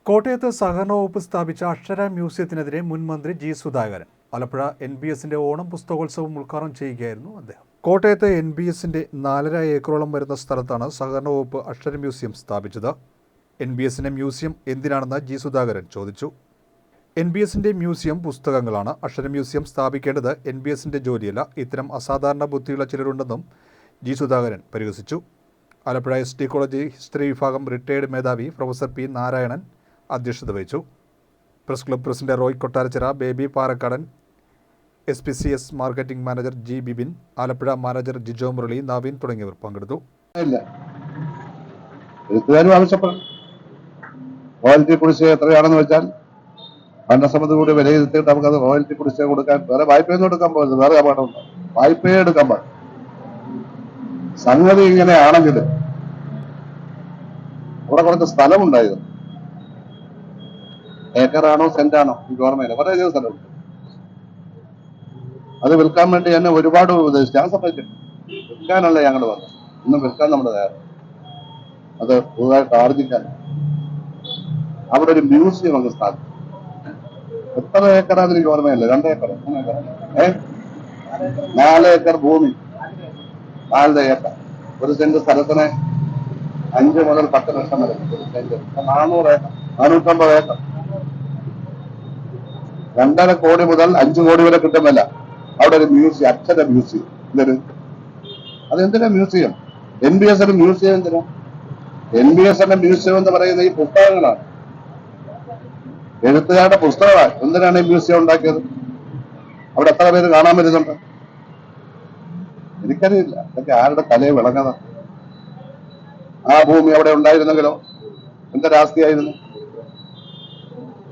കോട്ടയത്ത് സഹകരണ വകുപ്പ് സ്ഥാപിച്ച അക്ഷര മ്യൂസിയത്തിനെതിരെ മുൻ മന്ത്രി ജി സുധാകരൻ. ആലപ്പുഴ NBSന്റെ ഓണം പുസ്തകോത്സവം ഉദ്ഘാടനം ചെയ്യുകയായിരുന്നു അദ്ദേഹം. കോട്ടയത്തെ NBSന്റെ 4.5 ഏക്കറോളം വരുന്ന സ്ഥലത്താണ് സഹകരണ വകുപ്പ് അക്ഷര മ്യൂസിയം സ്ഥാപിച്ചത്. NBSന്റെ മ്യൂസിയം എന്തിനാണെന്ന് ജി സുധാകരൻ ചോദിച്ചു. NBSന്റെ മ്യൂസിയം പുസ്തകങ്ങളാണ്. അക്ഷര മ്യൂസിയം സ്ഥാപിക്കേണ്ടത് NBSന്റെ ജോലിയല്ല. ഇത്തരം അസാധാരണ ബുദ്ധിയുള്ള ചിലരുണ്ടെന്നും ജി സുധാകരൻ പരിഹസിച്ചു. ആലപ്പുഴ ST കോളേജ് ഹിസ്റ്ററി വിഭാഗം റിട്ടയേർഡ് മേധാവി പ്രൊഫസർ P നാരായണൻ അധ്യക്ഷത വഹിച്ചു. Press club president Roy Kottarachira, baby Parakkadan, SPCS marketing manager G Bibin, Alappuzha manager Jijo Murali, Naveen തുടങ്ങിയവർ പങ്കെടുത്തു. റോയൽറ്റി കുടിശ്ശിക എത്രയാണെന്ന് വെച്ചാൽ ഭരണസമിതി കൂടി വിലയിരുത്തിയിട്ട് നമുക്കത് റോയൽറ്റി കുടിശ്ശിക കൊടുക്കാൻ, വേറെ വായ്പയൊന്നും എടുക്കാൻ പോകരുത്, വേറെ അപകടമുണ്ട്. വായ്പയെ എടുക്കാൻ പാടില്ല. സംഗതി ഇങ്ങനെയാണെങ്കിൽ അവിടെ കുറച്ച് സ്ഥലമുണ്ടായിരുന്നു. ഏക്കറാണോ സെന്റാണോ എനിക്ക് ഓർമ്മയില്ല, വളരെ സ്ഥലമുണ്ട്. അത് വിൽക്കാൻ വേണ്ടി എന്നെ ഒരുപാട് ഉപദേശിച്ചു. ഞാൻ സമ്മതിച്ചില്ല. വിൽക്കാനല്ല ഞങ്ങൾ വന്നത്, ഇന്നും വിൽക്കാൻ നമ്മുടെ തയ്യാറ്. അത് പുതുതായിട്ട് ആർജിക്കാൻ അവിടെ ഒരു മ്യൂസിയം അങ്ങ് സ്ഥാപിച്ചു. എത്ര ഏക്കറാന്ന് എനിക്ക് ഓർമ്മയില്ല, 2 ഏക്കർ 4 ഏക്കർ ഭൂമി, 4 ഏക്കർ. 1 സെന്റ് സ്ഥലത്തിന് 5 മുതൽ 10 ലക്ഷം വരെ. 1 സെന്റ് 400 ഏക്കർ, 450 ഏക്കർ. 2.5 കോടി മുതൽ 5 കോടി വരെ കിട്ടുന്നില്ല. അവിടെ ഒരു മ്യൂസിയം, അക്ഷര മ്യൂസിയം. അതെന്തിനാ മ്യൂസിയം? NBSന്റെ മ്യൂസിയം എന്തിനാ? NBSന്റെ മ്യൂസിയം എന്ന് പറയുന്ന ഈ പുസ്തകങ്ങളാണ്, എഴുത്തുകാരുടെ പുസ്തകമാണ്. എന്തിനാണ് ഈ മ്യൂസിയം ഉണ്ടാക്കിയത്? അവിടെ എത്ര പേര് കാണാൻ വരുന്നുണ്ട്? എനിക്കറിയില്ല. അതൊക്കെ ആരുടെ തലയെ വിളങ്ങത? ആ ഭൂമി അവിടെ ഉണ്ടായിരുന്നെങ്കിലോ എന്ത് രാഷ്ട്രീയമായിരുന്നു?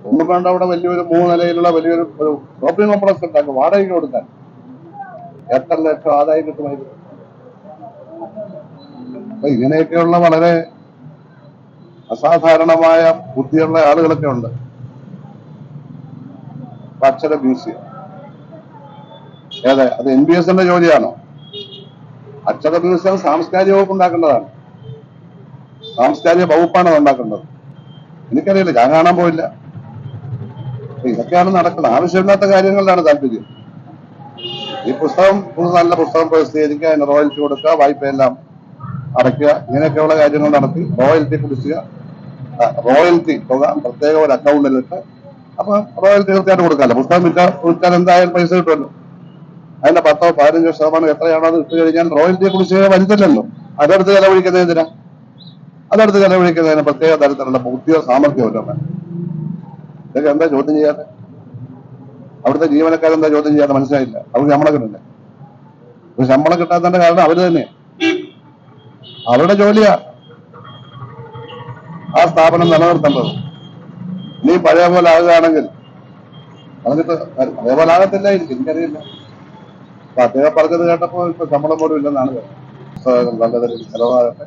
ഒന്നും വേണ്ട, അവിടെ വലിയൊരു 3 നിലയിലുള്ള വലിയൊരു ഷോപ്പിംഗ് കോംപ്ലക്സ് ഉണ്ടാക്കും, വാടകയ്ക്ക് കൊടുക്കാൻ. എത്ര ലക്ഷം ആദായം കിട്ടുമായിരുന്നു? അപ്പൊ ഇങ്ങനെയൊക്കെയുള്ള വളരെ അസാധാരണമായ ബുദ്ധിയുള്ള ആളുകളൊക്കെ ഉണ്ട്. അക്ഷര മ്യൂസിയം ഏതെ? അത് NBSന്റെ ജോലിയാണോ? അക്ഷര മ്യൂസിയം സാംസ്കാരിക വകുപ്പ് ഉണ്ടാക്കേണ്ടതാണ്. സാംസ്കാരിക വകുപ്പാണ് അത് ഉണ്ടാക്കേണ്ടത്. എനിക്കറിയില്ല, ഞാൻ കാണാൻ പോയില്ല. ഇതൊക്കെയാണ് നടക്കുന്നത്. ആവശ്യമില്ലാത്ത കാര്യങ്ങളിലാണ് താല്പര്യം. ഈ പുസ്തകം നല്ല പുസ്തകം പ്രസിദ്ധീകരിക്കുക, അതിന് റോയൽറ്റി കൊടുക്കുക, വായ്പയെല്ലാം അടയ്ക്കുക, ഇങ്ങനെയൊക്കെയുള്ള കാര്യങ്ങൾ നടത്തി റോയൽറ്റി കുടിശ്ശിക, റോയൽറ്റി തുക പ്രത്യേക ഒരു അക്കൗണ്ടിലിട്ട്, അപ്പൊ റോയൽറ്റി തീർച്ചയായിട്ടും കൊടുക്കാമല്ലോ. പുസ്തകം വിൽക്കാൻ എന്തായാലും പൈസ കിട്ടുമല്ലോ. അതിന്റെ 10-15% എത്രയാണോ അത് ഇട്ട് കഴിഞ്ഞാൽ റോയൽറ്റി കുടിശ്ശിക വരുത്തില്ലല്ലോ. അതെടുത്ത് ചെലവഴിക്കുന്നത് എന്തിനാ? അതെടുത്ത് ചെലവഴിക്കുന്നതിന് പ്രത്യേക തരത്തിലുള്ള ബുദ്ധിയോ സാമർഥ്യമല്ലോ. ഇതൊക്കെ എന്താ ചോദ്യം ചെയ്യാതെ? അവിടുത്തെ ജീവനക്കാരെന്താ ചോദ്യം ചെയ്യാതെ? മനസ്സിലായില്ല. അവർക്ക് ശമ്പളം കിട്ടില്ല. ശമ്പളം കിട്ടാത്തതിന്റെ കാരണം അവര് തന്നെ, അവരുടെ ജോലിയാ ആ സ്ഥാപനം നിലനിർത്തേണ്ടത്. ഇനി പഴയ പോലെ ആകുകയാണെങ്കിൽ അതിനിപ്പോ അതേപോലെ ആകത്തില്ലായിരിക്കും, എനിക്കറിയില്ല. അപ്പൊ അദ്ദേഹം പറഞ്ഞത് കേട്ടപ്പോ ഇപ്പൊ ശമ്പളം പോലും ഇല്ലെന്നാണ്. നല്ലതൊരു ചെലവാകട്ടെ.